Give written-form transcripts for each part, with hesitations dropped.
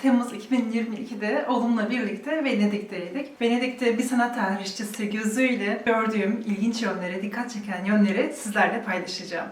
Temmuz 2022'de oğlumla birlikte Venedik'teydik. Venedik'te bir sanat tarihçisi gözüyle gördüğüm ilginç yönleri, dikkat çeken yönleri sizlerle paylaşacağım.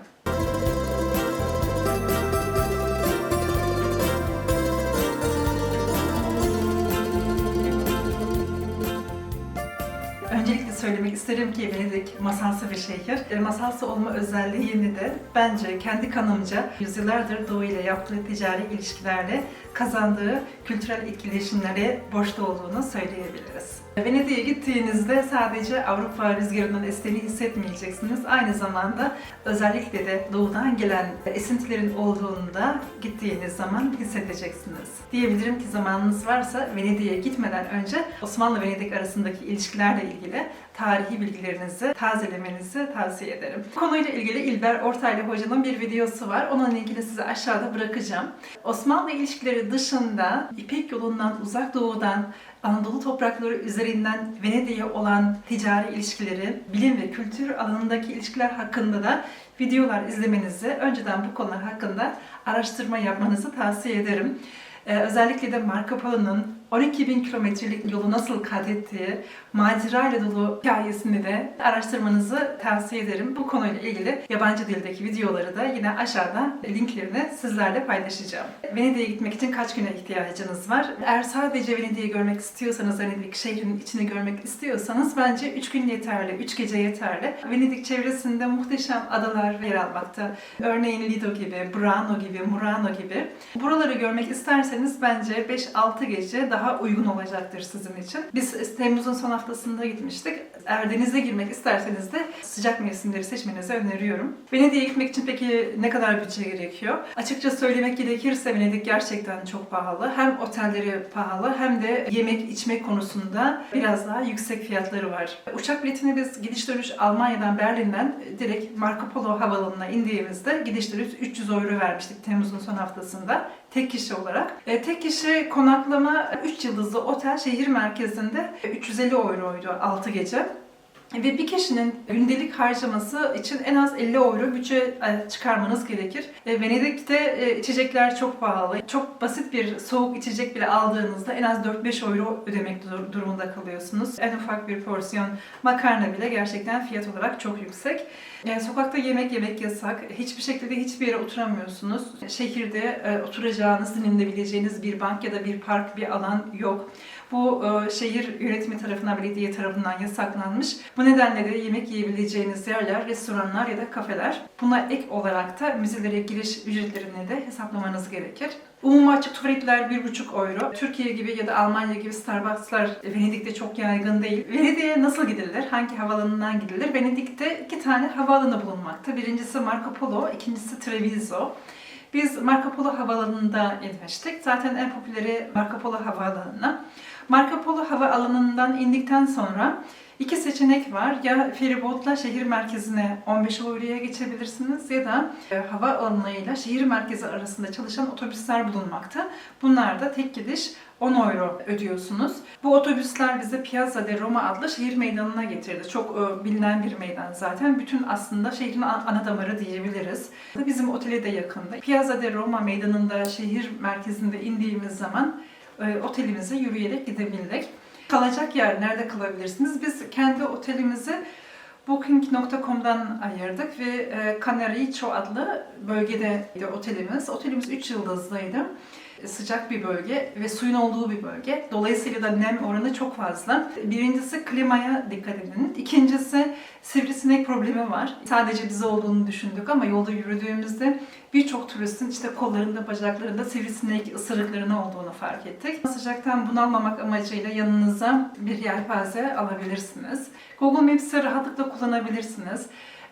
Öncelikle söylemek isterim ki Venedik masalsı bir şehir. Masalsı olma özelliğini de bence kendi kanımca yüzyıllardır Doğu ile yaptığı ticari ilişkilerle kazandığı kültürel etkileşimlere borçlu olduğunu söyleyebiliriz. Venedik'e gittiğinizde sadece Avrupa rüzgarının estiğini hissetmeyeceksiniz. Aynı zamanda özellikle de doğudan gelen esintilerin olduğunu da gittiğiniz zaman hissedeceksiniz. Diyebilirim ki zamanınız varsa Venedik'e gitmeden önce Osmanlı-Venedik arasındaki ilişkilerle ilgili tarihi bilgilerinizi tazelemenizi tavsiye ederim. Bu konuyla ilgili İlber Ortaylı Hoca'nın bir videosu var. Onunla ilgili size aşağıda bırakacağım. Osmanlı ilişkileri dışında İpek yolundan, uzak doğudan, Anadolu toprakları üzerinden Venedik'e olan ticari ilişkileri, bilim ve kültür alanındaki ilişkiler hakkında da videolar izlemenizi, önceden bu konular hakkında araştırma yapmanızı tavsiye ederim. Özellikle de Marco Polo'nun 12.000 kilometrelik yolu nasıl kat ettiği, macerayla dolu hikayesini de araştırmanızı tavsiye ederim. Bu konuyla ilgili yabancı dildeki videoları da yine aşağıda linklerini sizlerle paylaşacağım. Venedik'e gitmek için kaç güne ihtiyacınız var? Eğer sadece Venedik'i görmek istiyorsanız, Venedik şehrinin içini görmek istiyorsanız bence 3 gün yeterli, 3 gece yeterli. Venedik çevresinde muhteşem adalar yer almakta. Örneğin Lido gibi, Burano gibi, Murano gibi. Buraları görmek isterseniz bence 5-6 gece daha uygun olacaktır sizin için. Biz Temmuz'un son haftasında gitmiştik. Eğer denize girmek isterseniz de sıcak mevsimleri seçmenizi öneriyorum. Venedik'e gitmek için peki ne kadar bütçe gerekiyor? Açıkça söylemek gerekirse Venedik gerçekten çok pahalı. Hem otelleri pahalı hem de yemek içmek konusunda biraz daha yüksek fiyatları var. Uçak biletini biz gidiş dönüş Almanya'dan, Berlin'den direkt Marco Polo havaalanına indiğimizde gidiş dönüş 300 euro vermiştik Temmuz'un son haftasında. Tek kişi olarak. Tek kişi konaklama 3 yıldızlı otel şehir merkezinde 350 euroydu 6 gece. Ve bir kişinin gündelik harcaması için en az 50 euro bütçe çıkarmanız gerekir. Venedik'te içecekler çok pahalı. Çok basit bir soğuk içecek bile aldığınızda en az 4-5 euro ödemek durumunda kalıyorsunuz. En ufak bir porsiyon makarna bile gerçekten fiyat olarak çok yüksek. Sokakta yemek yasak. Hiçbir şekilde hiçbir yere oturamıyorsunuz. Şehirde oturacağınız, dinlenebileceğiniz bir bank ya da bir park, bir alan yok. Bu şehir yönetimi tarafından, belediye tarafından yasaklanmış. Bu nedenle de yemek yiyebileceğiniz yerler, restoranlar ya da kafeler. Buna ek olarak da müzelere giriş ücretlerini de hesaplamanız gerekir. Umumi açık tuvaletler 1,5 euro. Türkiye gibi ya da Almanya gibi Starbucks'lar Venedik'te çok yaygın değil. Venedik'e nasıl gidilir? Hangi havaalanından gidilir? Venedik'te 2 tane havaalanı bulunmakta. Birincisi Marco Polo, ikincisi Treviso. Biz Marco Polo havaalanında inmiştik. Zaten en popüleri Marco Polo havaalanına. Marco Polo havaalanından indikten sonra 2 seçenek var. Ya feribotla şehir merkezine 15 euroya geçebilirsiniz ya da havaalanıyla şehir merkezi arasında çalışan otobüsler bulunmakta. Bunlar da tek gidiş 10 euro ödüyorsunuz. Bu otobüsler bizi Piazza de Roma adlı şehir meydanına getirdi. Çok bilinen bir meydan zaten. Bütün aslında şehrin ana damarı diyebiliriz. Bizim otele de yakında. Piazza de Roma meydanında şehir merkezinde indiğimiz zaman otelimize yürüyerek gidebildik. Kalacak yer nerede kalabilirsiniz? Biz kendi otelimizi Booking.com'dan ayırdık ve Canarico adlı bölgede otelimiz. Otelimiz 3 yıldızlıydı. Sıcak bir bölge ve suyun olduğu bir bölge. Dolayısıyla da nem oranı çok fazla. Birincisi klimaya dikkat edin. İkincisi sivrisinek problemi var. Sadece bize olduğunu düşündük ama yolda yürüdüğümüzde birçok turistin işte kollarında, bacaklarında sivrisinek ısırıklarının olduğunu fark ettik. Sıcaktan bunalmamak amacıyla yanınıza bir yelpaze alabilirsiniz. Google Maps'i rahatlıkla kullanabilirsiniz.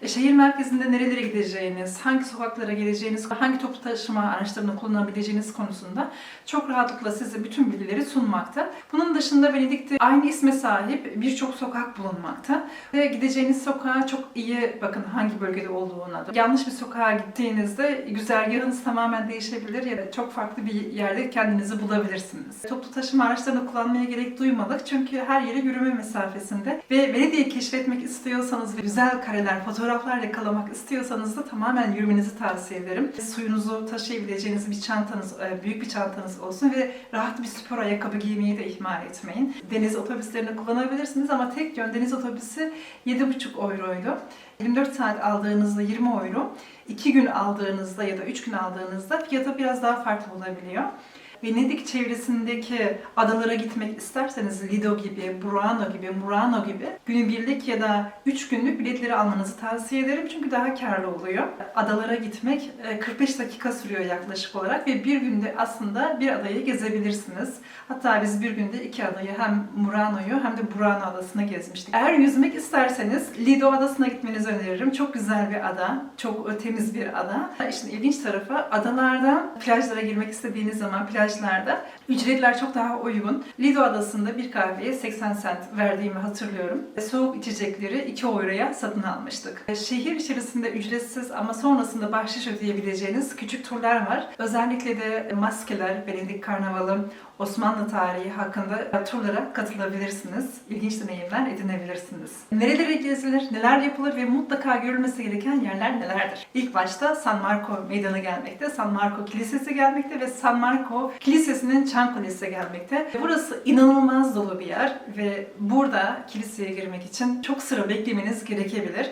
Şehir merkezinde nerelere gideceğiniz, hangi sokaklara geleceğiniz, hangi toplu taşıma araçlarını kullanabileceğiniz konusunda çok rahatlıkla size bütün bilgileri sunmakta. Bunun dışında Venedik'te aynı isme sahip birçok sokak bulunmakta. Ve gideceğiniz sokağa çok iyi bakın hangi bölgede olduğuna. Yanlış bir sokağa gittiğinizde güzergahınız tamamen değişebilir ya da çok farklı bir yerde kendinizi bulabilirsiniz. Toplu taşıma araçlarını kullanmaya gerek duymadık çünkü her yere yürüme mesafesinde. Ve Venedik'i keşfetmek istiyorsanız ve güzel kareler, fotoğraflar fotoğraflar yakalamak istiyorsanız da tamamen yürümenizi tavsiye ederim. Suyunuzu taşıyabileceğiniz bir çantanız, büyük bir çantanız olsun ve rahat bir spor ayakkabı giymeyi de ihmal etmeyin. Deniz otobüslerini kullanabilirsiniz ama tek yön deniz otobüsü 7,5 euroydu. 24 saat aldığınızda 20 euro, 2 gün aldığınızda ya da 3 gün aldığınızda fiyatı biraz daha farklı olabiliyor. Venedik çevresindeki adalara gitmek isterseniz Lido gibi, Burano gibi, Murano gibi günübirlik ya da 3 günlük biletleri almanızı tavsiye ederim çünkü daha karlı oluyor. Adalara gitmek 45 dakika sürüyor yaklaşık olarak ve bir günde aslında bir adayı gezebilirsiniz. Hatta biz bir günde 2 adayı hem Murano'yu hem de Burano adasını gezmiştik. Eğer yüzmek isterseniz Lido adasına gitmenizi öneririm. Çok güzel bir ada, çok temiz bir ada. İşte ilginç tarafı adalarda plajlara girmek istediğiniz zaman plajlarda ücretler çok daha uygun. Lido adasında bir kahveye 80 cent verdiğimi hatırlıyorum. Soğuk içecekleri 2 euroya satın almıştık. Şehir içerisinde ücretsiz ama sonrasında bahşiş ödeyebileceğiniz küçük turlar var. Özellikle de maskeler, Venedik Karnavalı, Osmanlı tarihi hakkında turlara katılabilirsiniz. İlginç deneyimler edinebilirsiniz. Nerelere gezilir, neler yapılır ve mutlaka görülmesi gereken yerler nelerdir? İlk başta San Marco Meydanı gelmekte, San Marco Kilisesi gelmekte ve San Marco Kilisesi'nin Çan Kulesi gelmekte. Burası inanılmaz dolu bir yer ve burada kiliseye girmek için çok sıra beklemeniz gerekebilir.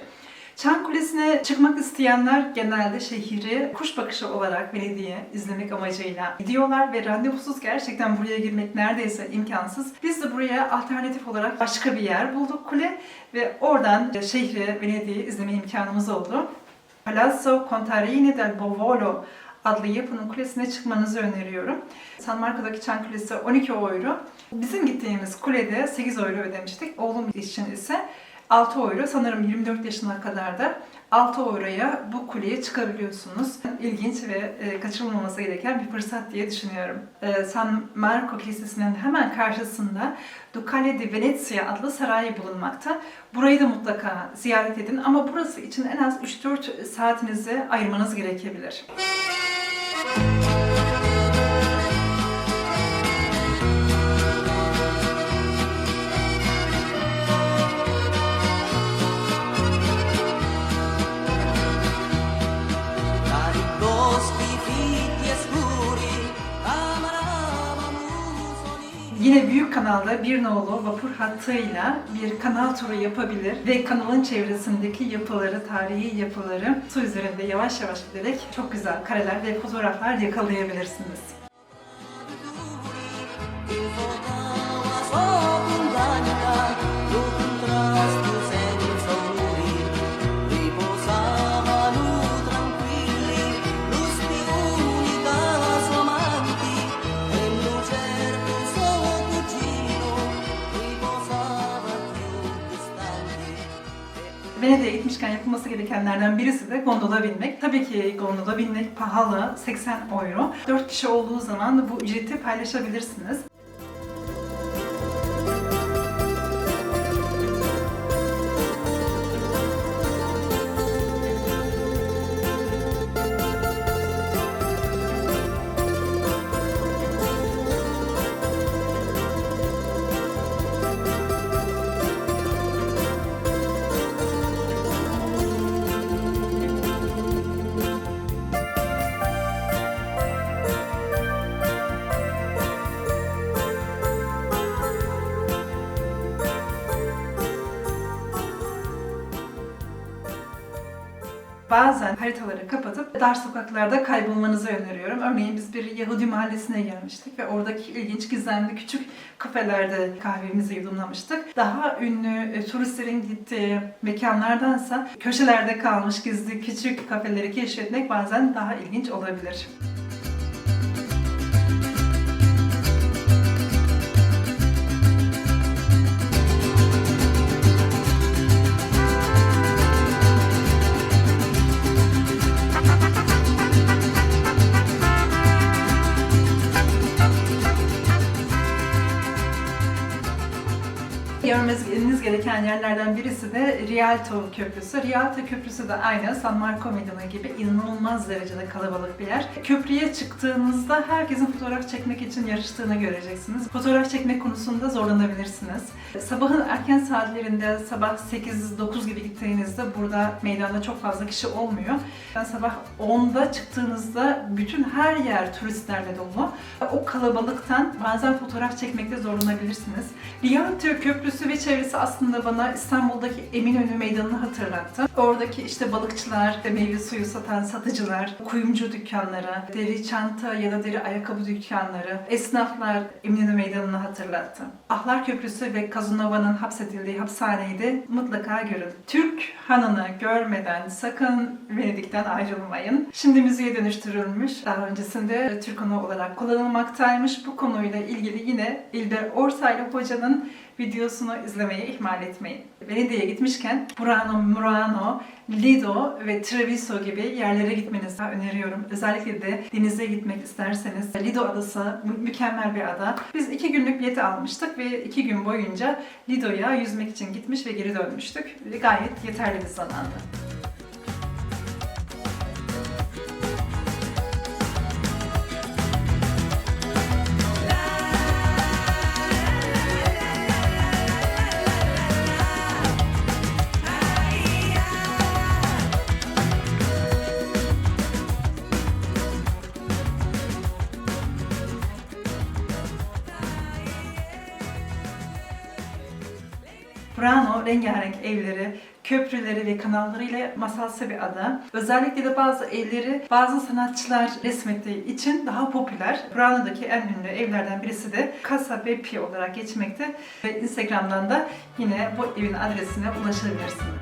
Çan Kulesi'ne çıkmak isteyenler genelde şehri kuş bakışı olarak Venedik'i izlemek amacıyla gidiyorlar ve randevusuz gerçekten buraya girmek neredeyse imkansız. Biz de buraya alternatif olarak başka bir yer bulduk kule ve oradan şehri, Venedik'i izleme imkanımız oldu. Palazzo Contarini del Bovolo adlı yapının kulesine çıkmanızı öneriyorum. San Marco'daki Çan Kulesi 12 euro. Bizim gittiğimiz kulede 8 euro ödemiştik. Oğlum için ise 6 euro. Sanırım 24 yaşına kadar da 6 euroya bu kuleye çıkabiliyorsunuz. İlginç ve kaçırılmaması gereken bir fırsat diye düşünüyorum. San Marco Kilisesi'nin hemen karşısında Ducale di Venezia adlı saray bulunmakta. Burayı da mutlaka ziyaret edin ama burası için en az 3-4 saatinizi ayırmanız gerekebilir. Yine Büyük Kanal'da bir nolu vapur hattıyla bir kanal turu yapabilir ve kanalın çevresindeki yapıları, tarihi yapıları su üzerinde yavaş yavaş giderek çok güzel kareler ve fotoğraflar yakalayabilirsiniz. Venedik'e gitmişken yapılması gerekenlerden birisi de gondola binmek. Tabii ki gondola binmek pahalı, 80 euro. 4 kişi olduğu zaman bu ücreti paylaşabilirsiniz. Bazen haritaları kapatıp dar sokaklarda kaybolmanızı öneriyorum. Örneğin biz bir Yahudi mahallesine gelmiştik ve oradaki ilginç gizemli küçük kafelerde kahvemizi yudumlamıştık. Daha ünlü turistlerin gittiği mekanlardansa köşelerde kalmış gizli küçük kafeleri keşfetmek bazen daha ilginç olabilir. Görmeniz gereken yerlerden birisi de Rialto Köprüsü. Rialto Köprüsü de aynı San Marco Meydanı gibi inanılmaz derecede kalabalık bir yer. Köprüye çıktığınızda herkesin fotoğraf çekmek için yarıştığını göreceksiniz. Fotoğraf çekmek konusunda zorlanabilirsiniz. Sabahın erken saatlerinde, sabah 8-9 gibi gittiğinizde burada meydanda çok fazla kişi olmuyor. Sabah 10'da çıktığınızda bütün her yer turistlerle dolu. O kalabalıktan bazen fotoğraf çekmekte zorlanabilirsiniz. Rialto Köprüsü ve çevresi aslında bana İstanbul'daki Eminönü Meydanı'nı hatırlattı. Oradaki işte balıkçılar, meyve suyu satan satıcılar, kuyumcu dükkanları, deri çanta ya da deri ayakkabı dükkanları, esnaflar Eminönü Meydanı'nı hatırlattı. Ahlar Köprüsü ve Casanova'nın hapsedildiği hapishaneyi de mutlaka görün. Türk Hanı'nı görmeden sakın Venedik'ten ayrılmayın. Şimdi müziğe dönüştürülmüş. Daha öncesinde Türk Hanı olarak kullanılmaktaymış. Bu konuyla ilgili yine İlber Ortaylı Hoca'nın videosunu izlemeyi ihmal etmeyin. Venedik'e gitmişken Murano, Lido ve Treviso gibi yerlere gitmenizi öneriyorum. Özellikle de denize gitmek isterseniz Lido adası mükemmel bir ada. Biz 2 günlük bileti almıştık ve 2 gün boyunca Lido'ya yüzmek için gitmiş ve geri dönmüştük. Gayet yeterli bir zamandı. Murano, rengarenk evleri, köprüleri ve kanallarıyla masalsı bir ada. Özellikle de bazı evleri bazı sanatçılar resmettiği için daha popüler. Murano'daki en ünlü evlerden birisi de Casa Bepi olarak geçmekte ve Instagram'dan da yine bu evin adresine ulaşabilirsiniz.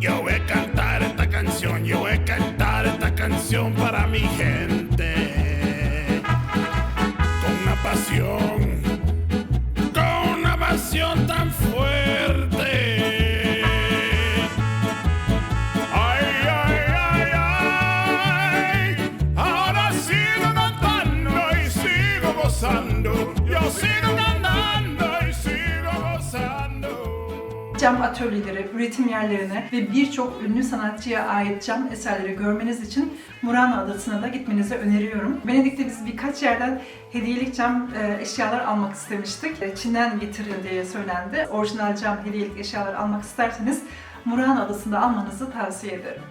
Yo voy a cantar esta canción para mi gente, con una pasión tan fuerte. Ay, ay, ay, ay, ahora sigo cantando y sigo gozando, yo sigo cantando y sigo gozando. Cam atölyeleri, üretim yerlerine ve birçok ünlü sanatçıya ait cam eserleri görmeniz için Murano Adası'na da gitmenizi öneriyorum. Venedik'te biz birkaç yerden hediyelik cam eşyalar almak istemiştik. Çin'den getirildiği söylendi. Orijinal cam hediyelik eşyalar almak isterseniz Murano Adası'nda almanızı tavsiye ederim.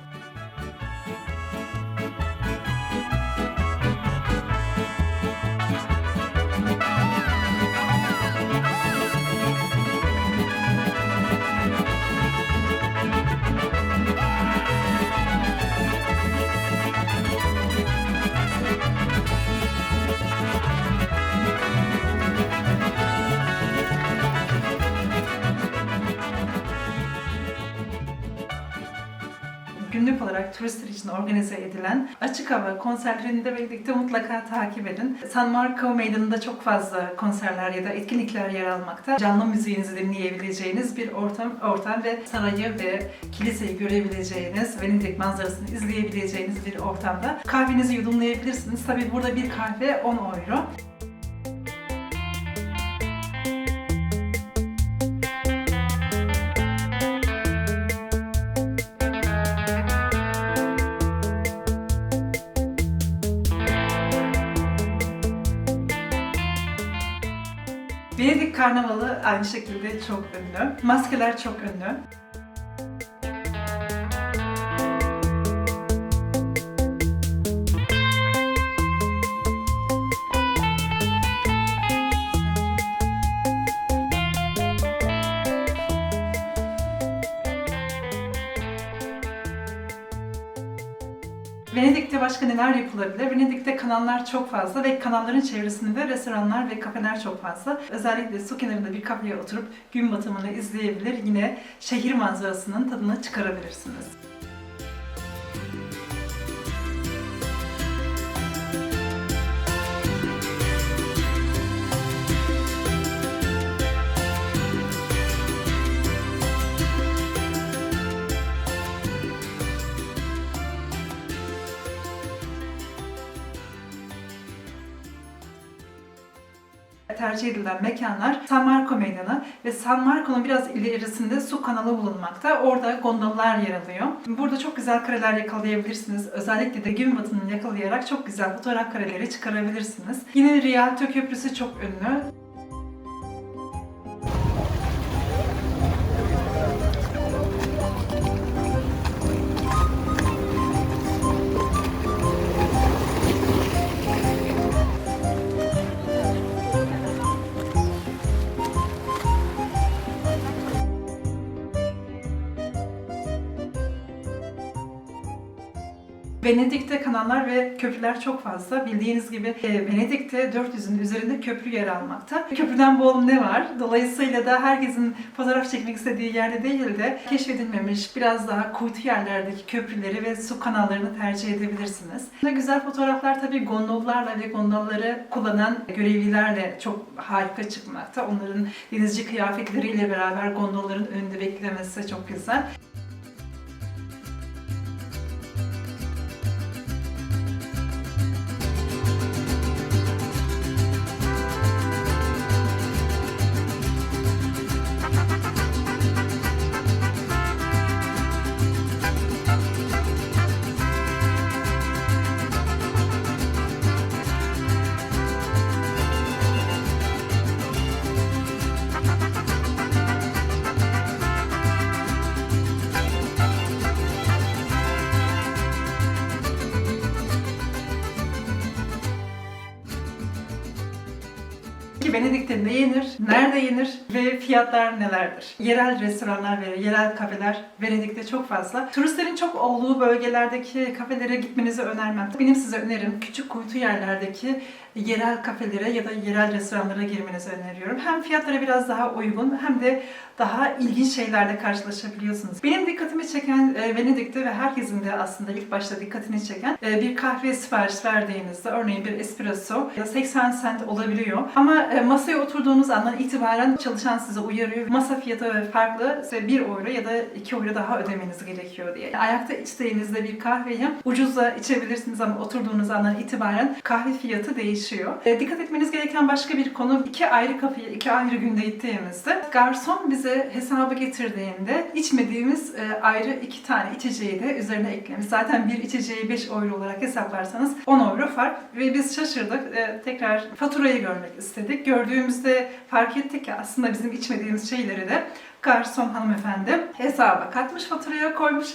Günlük olarak turistler için organize edilen açık hava konserlerini de birlikte mutlaka takip edin. San Marco Meydanı'nda çok fazla konserler ya da etkinlikler yer almakta. Canlı müziğinizi dinleyebileceğiniz bir ortam ve sarayı ve kiliseyi görebileceğiniz, Venedik manzarasını izleyebileceğiniz bir ortamda. Kahvenizi yudumlayabilirsiniz. Tabii burada bir kahve 10 euro. Venedik Karnavalı aynı şekilde çok ünlü. Maskeler çok ünlü. Venedik'te başka neler yapılabilir? Venedik'te kanallar çok fazla ve kanalların çevresinde restoranlar ve kafeler çok fazla. Özellikle su kenarında bir kafeye oturup gün batımını izleyebilir, yine şehir manzarasının tadını çıkarabilirsiniz. tercih edilen mekanlar San Marco Meydanı ve San Marco'nun biraz ilerisinde su kanalı bulunmakta. Orada gondollar yer alıyor. Burada çok güzel kareler yakalayabilirsiniz. Özellikle de gün batımını yakalayarak çok güzel fotoğraf kareleri çıkarabilirsiniz. Yine Rialto Köprüsü çok ünlü. Venedik'te kanallar ve köprüler çok fazla. Bildiğiniz gibi Venedik'te 400'ün üzerinde köprü yer almakta. Köprüden bol ne var? Dolayısıyla da herkesin fotoğraf çekmek istediği yerde değil de keşfedilmemiş biraz daha kuytu yerlerdeki köprüleri ve su kanallarını tercih edebilirsiniz. Güzel fotoğraflar tabii gondollarla ve gondolları kullanan görevlilerle çok harika çıkmakta. Onların denizci kıyafetleriyle beraber gondolların önünde beklemesi çok güzel. Venedik'te ne yenir, nerede yenir ve fiyatlar nelerdir? Yerel restoranlar ve yerel kafeler Venedik'te çok fazla. Turistlerin çok olduğu bölgelerdeki kafelere gitmenizi önermem. Benim size önerim küçük kuytu yerlerdeki yerel kafelere ya da yerel restoranlara girmenizi öneriyorum. Hem fiyatları biraz daha uygun hem de daha ilginç şeylerle karşılaşabiliyorsunuz. Benim dikkatimi çeken Venedik'te ve herkesin de aslında ilk başta dikkatini çeken bir kahve sipariş verdiğinizde örneğin bir espresso 80 cent olabiliyor. Ama masaya oturduğunuz andan itibaren çalışan size uyarıyor. Masa fiyatı farklı. Size 1 euro ya da 2 euro daha ödemeniz gerekiyor diye. Ayakta içtiğinizde bir kahveyi ucuzla içebilirsiniz ama oturduğunuz andan itibaren kahve fiyatı değişiyor. Dikkat etmeniz gereken başka bir konu, 2 ayrı kafeye 2 ayrı günde gittiğimizde garson bize hesabı getirdiğinde içmediğimiz ayrı 2 tane içeceği de üzerine eklemiş. Zaten bir içeceği 5 euro olarak hesaplarsanız 10 euro fark ve biz şaşırdık. Tekrar faturayı görmek istedik. Gördüğümüzde fark ettik ki aslında bizim içmediğimiz şeyleri de garson hanımefendi hesaba katmış, faturaya koymuş.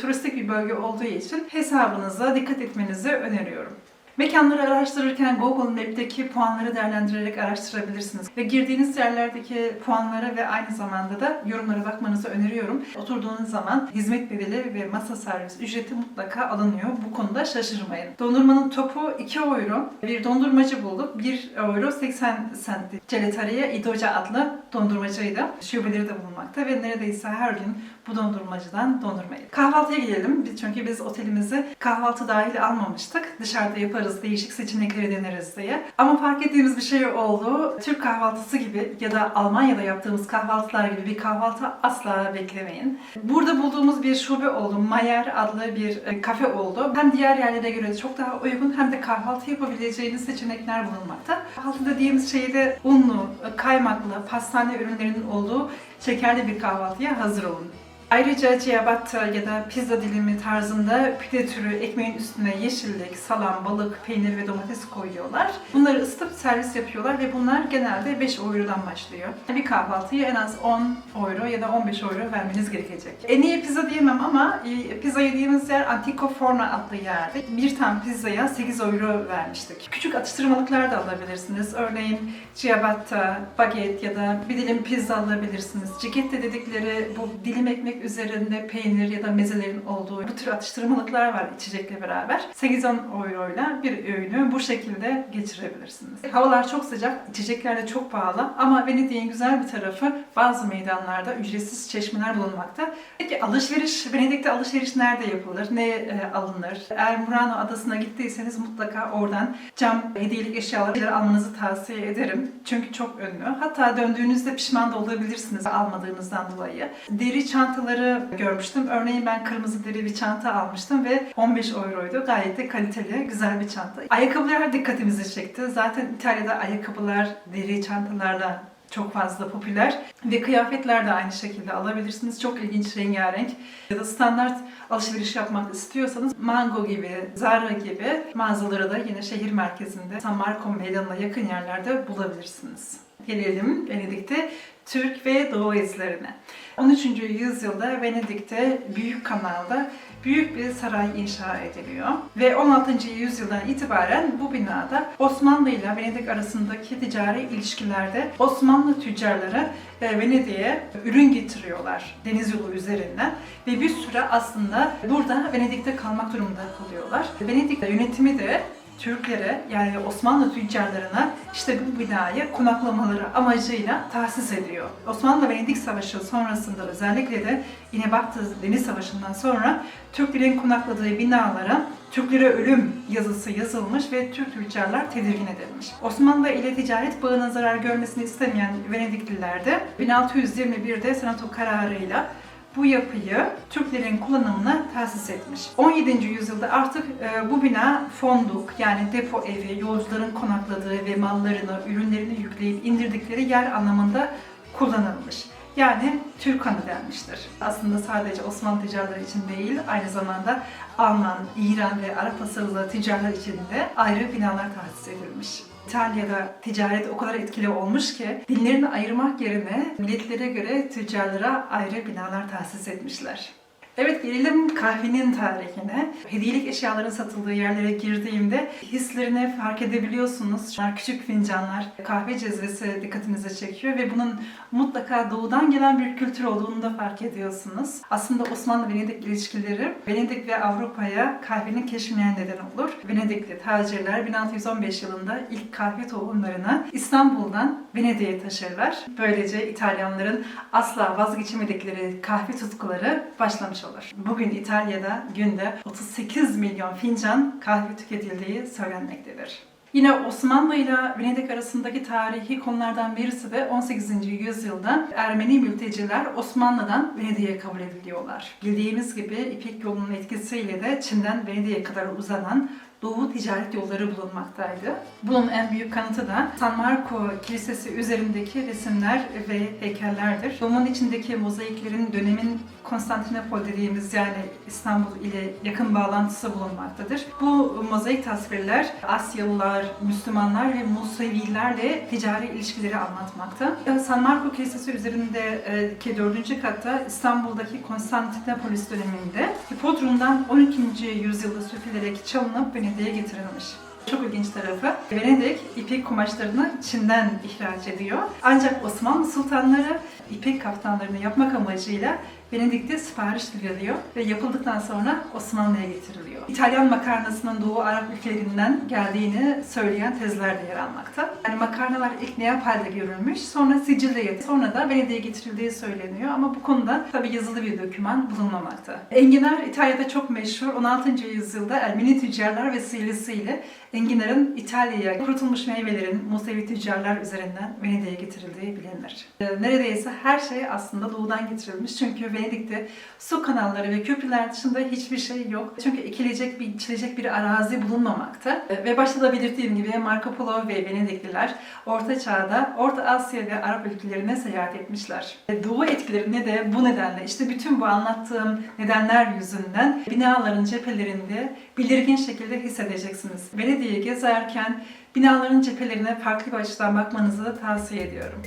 Turistik bir bölge olduğu için hesabınıza dikkat etmenizi öneriyorum. Mekanları araştırırken Google Map'teki puanları değerlendirerek araştırabilirsiniz. Ve girdiğiniz yerlerdeki puanlara ve aynı zamanda da yorumlara bakmanızı öneriyorum. Oturduğunuz zaman hizmet bedeli ve masa servis ücreti mutlaka alınıyor. Bu konuda şaşırmayın. Dondurmanın topu 2 euro. Bir dondurmacı bulduk. 1 euro 80 cent. Gelateria Idoca adlı dondurmacıydı. Şubeleri de bulunmakta ve neredeyse her gün bu dondurmacıdan dondurma yedik. Kahvaltıya gidelim. Çünkü biz otelimizi kahvaltı dahil almamıştık. Dışarıda yaparız, değişik seçenekleri deneriz diye. Ama fark ettiğimiz bir şey oldu. Türk kahvaltısı gibi ya da Almanya'da yaptığımız kahvaltılar gibi bir kahvaltı asla beklemeyin. Burada bulduğumuz bir şube oldu. Mayer adlı bir kafe oldu. Hem diğer yerlere göre çok daha uygun hem de kahvaltı yapabileceğiniz seçenekler bulunmakta. Kahvaltı dediğimiz şeyde unlu, kaymaklı, pastane ürünlerinin olduğu şekerli bir kahvaltıya hazır olun. Ayrıca ciabatta ya da pizza dilimi tarzında pide türü ekmeğin üstüne yeşillik, salam, balık, peynir ve domates koyuyorlar. Bunları ısıtıp servis yapıyorlar ve bunlar genelde 5 eurodan başlıyor. Bir kahvaltıya en az 10 euro ya da 15 euro vermeniz gerekecek. En iyi pizza diyemem ama pizza yediğimiz yer Antico Forno adlı yerde. Bir tane pizzaya 8 euro vermiştik. Küçük atıştırmalıklar da alabilirsiniz. Örneğin ciabatta, baget ya da bir dilim pizza alabilirsiniz. Cicette dedikleri bu dilim ekmek üzerinde peynir ya da mezelerin olduğu bu tür atıştırmalıklar var içecekle beraber. 8-10 euro ile bir öğünü bu şekilde geçirebilirsiniz. Havalar çok sıcak, içecekler de çok pahalı ama Venedik'in güzel bir tarafı bazı meydanlarda ücretsiz çeşmeler bulunmakta. Peki alışveriş, Venedik'te alışveriş nerede yapılır? Ne alınır? Eğer Murano adasına gittiyseniz mutlaka oradan cam hediyelik eşyalar almanızı tavsiye ederim. Çünkü çok ünlü. Hatta döndüğünüzde pişman da olabilirsiniz almadığınızdan dolayı. Deri çantaları çantaları görmüştüm. Örneğin ben kırmızı deri bir çanta almıştım ve 15 euroydu. Gayet de kaliteli, güzel bir çanta. Ayakkabılar dikkatimizi çekti. Zaten İtalya'da ayakkabılar deri çantalarla çok fazla popüler ve kıyafetler de aynı şekilde alabilirsiniz. Çok ilginç, rengarenk. Ya da standart alışveriş yapmak istiyorsanız Mango gibi, Zara gibi mağazaları da yine şehir merkezinde San Marco Meydanı'na yakın yerlerde bulabilirsiniz. Gelelim Venedik'te Türk ve Doğu izlerine. 13. yüzyılda Venedik'te Büyük Kanal'da büyük bir saray inşa ediliyor. Ve 16. yüzyıldan itibaren bu binada Osmanlı ile Venedik arasındaki ticari ilişkilerde Osmanlı tüccarları Venedik'e ürün getiriyorlar deniz yolu üzerinden. Ve bir süre aslında burada Venedik'te kalmak durumunda kalıyorlar. Venedik yönetimi de Türklere yani Osmanlı tüccarlarına işte bu binayı konaklamaları amacıyla tahsis ediyor. Osmanlı-Venedik Savaşı sonrasında özellikle de İnebaklı Deniz Savaşı'ndan sonra Türklerin konakladığı binalara Türklere ölüm yazısı yazılmış ve Türk tüccarlar tedirgin edilmiş. Osmanlı ile ticaret bağının zarar görmesini istemeyen Venedikliler de 1621'de senato kararıyla bu yapıyı Türklerin kullanımına tahsis etmiş. 17. yüzyılda artık bu bina fonduk yani depo evi, yolcuların konakladığı ve mallarını, ürünlerini yükleyip indirdikleri yer anlamında kullanılmış. Yani Türk Hanı denmiştir. Aslında sadece Osmanlı tüccarları için değil, aynı zamanda Alman, İran ve Arap asıllı tüccarlar için de ayrı binalar tahsis edilmiş. İtalya'da ticaret o kadar etkili olmuş ki dinlerini ayırmak yerine milletlere göre tüccarlara ayrı binalar tahsis etmişler. Evet, gelelim kahvenin tarihine. Hediyelik eşyaların satıldığı yerlere girdiğimde hislerini fark edebiliyorsunuz. Şunlar küçük fincanlar, kahve cezvesi dikkatinizi çekiyor ve bunun mutlaka doğudan gelen bir kültür olduğunu da fark ediyorsunuz. Aslında Osmanlı-Venedik ilişkileri Venedik ve Avrupa'ya kahvenin keşfine neden olur. Venedikli tacirler 1615 yılında ilk kahve tohumlarını İstanbul'dan Venedik'e taşırlar. Böylece İtalyanların asla vazgeçemedikleri kahve tutkuları başlamış olur. Bugün İtalya'da günde 38 milyon fincan kahve tüketildiği söylenmektedir. Yine Osmanlı ile Venedik arasındaki tarihi konulardan birisi de 18. yüzyılda Ermeni mülteciler Osmanlı'dan Venedik'e kabul ediliyorlar. Bildiğimiz gibi İpek yolunun etkisiyle de Çin'den Venedik'e kadar uzanan Doğu ticaret yolları bulunmaktaydı. Bunun en büyük kanıtı da San Marco Kilisesi üzerindeki resimler ve heykellerdir. Domun içindeki mozaiklerin dönemin Konstantinopol dediğimiz yani İstanbul ile yakın bağlantısı bulunmaktadır. Bu mozaik tasvirler Asyalılar, Müslümanlar ve Musevilerle ticari ilişkileri anlatmakta. San Marco Kilisesi üzerindeki 4. katta İstanbul'daki Konstantinopolis döneminde Hipodrom'dan 12. yüzyılda sürülerek çalınıp Venedik'e getirilmiş. Çok ilginç tarafı, Venedik ipek kumaşlarını Çin'den ihraç ediyor. Ancak Osmanlı sultanları ipek kaftanlarını yapmak amacıyla Venedik'te sipariş veriliyor ve yapıldıktan sonra Osmanlı'ya getiriliyor. İtalyan makarnasının Doğu Arap ülkelerinden geldiğini söyleyen tezler de yer almakta. Yani makarnalar ilk Neapol'de görülmüş, sonra Sicilya'ya, sonra da Venedik'e getirildiği söyleniyor ama bu konuda tabii yazılı bir doküman bulunmamakta. Enginar İtalya'da çok meşhur. 16. yüzyılda Ermeni tüccarlar vesilesiyle enginarın İtalya'ya kurutulmuş meyvelerin Musevi tüccarlar üzerinden Venedik'e getirildiği bilinir. Neredeyse her şey aslında doğudan getirilmiş çünkü Venedik'te su kanalları ve köprüler dışında hiçbir şey yok. Çünkü ekilecek, biçilecek bir arazi bulunmamakta. Ve başta da belirttiğim gibi Marco Polo ve Venedikliler Orta Çağ'da Orta Asya ve Arap ülkelerine seyahat etmişler. Doğu etkilerini de bu nedenle, işte bütün bu anlattığım nedenler yüzünden binaların cephelerinde belirgin şekilde hissedeceksiniz. Venedik'i gezerken binaların cephelerine farklı bir açıdan bakmanızı da tavsiye ediyorum.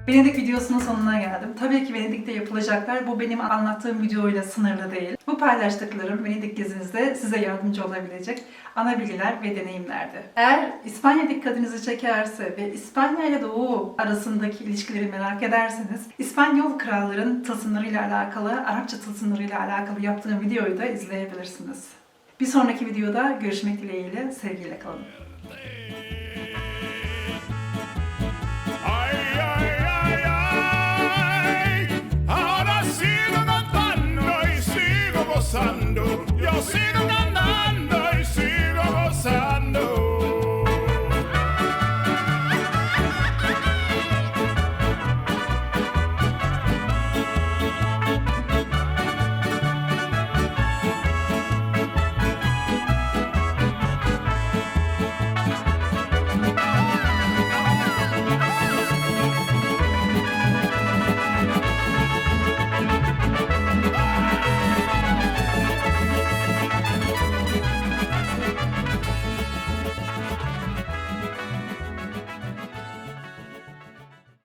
Venedik videosunun sonuna geldim. Tabii ki Venedik'te yapılacaklar bu benim anlattığım videoyla sınırlı değil. Bu paylaştıklarım Venedik gezinizde size yardımcı olabilecek ana bilgiler ve deneyimlerdi. Eğer İspanya dikkatinizi çekerse ve İspanya ile Doğu arasındaki ilişkileri merak ederseniz İspanyol kralların tılsımlarıyla alakalı, Arapça tılsımlarıyla alakalı yaptığım videoyu da izleyebilirsiniz. Bir sonraki videoda görüşmek dileğiyle, sevgiyle kalın.